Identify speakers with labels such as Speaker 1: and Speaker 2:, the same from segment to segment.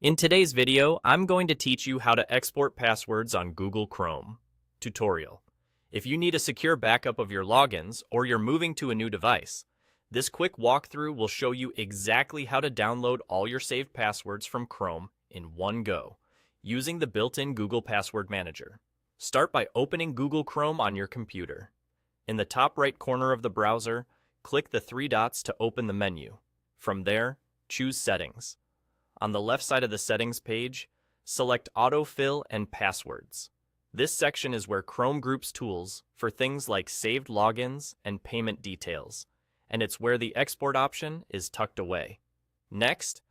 Speaker 1: In today's video, I'm going to teach you how to export passwords on Google Chrome. Tutorial. If you need a secure backup of your logins or you're moving to a new device, this quick walkthrough will show you exactly how to download all your saved passwords from Chrome in one go, using the built-in Google Password Manager. Start by opening Google Chrome on your computer. In the top right corner of the browser, click the three dots to open the menu. From there, choose Settings. On the left side of the Settings page, select Autofill and Passwords. This section is where Chrome groups tools for things like saved logins and payment details, and it's where the export option is tucked away. Next,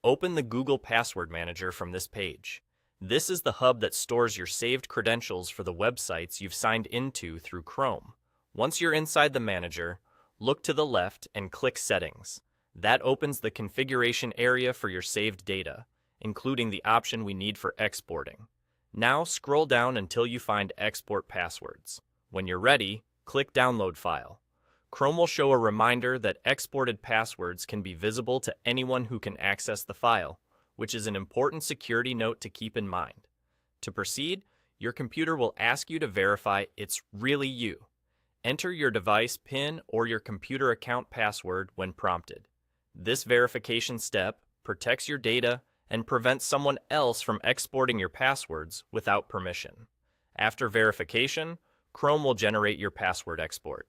Speaker 1: open the Google Password Manager from this page. This is the hub that stores your saved credentials for the websites you've signed into through Chrome. Once you're inside the manager, look to the left and click Settings. That opens the configuration area for your saved data, including the option we need for exporting. Now scroll down until you find Export Passwords. When you're ready, click Download File. Chrome will show a reminder that exported passwords can be visible to anyone who can access the file, which is an important security note to keep in mind. To proceed, your computer will ask you to verify it's really you. Enter your device PIN or your computer account password when prompted. This verification step protects your data and prevents someone else from exporting your passwords without permission. After verification, Chrome will generate your password export.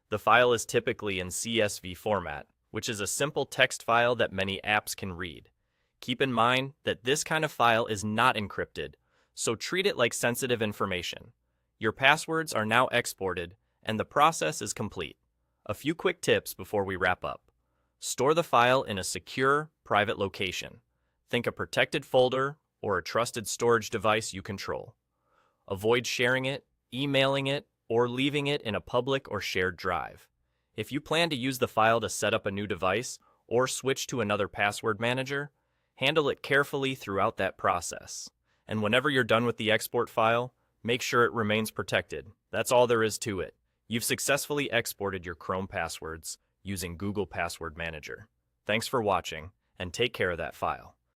Speaker 1: The file is typically in CSV format, which is a simple text file that many apps can read. Keep in mind that this kind of file is not encrypted, so treat it like sensitive information. Your passwords are now exported, and the process is complete. A few quick tips before we wrap up. Store the file in a secure, private location. Think a protected folder or a trusted storage device you control. Avoid sharing it, emailing it, or leaving it in a public or shared drive. If you plan to use the file to set up a new device or switch to another password manager, handle it carefully throughout that process. And whenever you're done with the export file, make sure it remains protected. That's all there is to it. You've successfully exported your Chrome passwords using Google Password Manager. Thanks for watching, and take care of that file.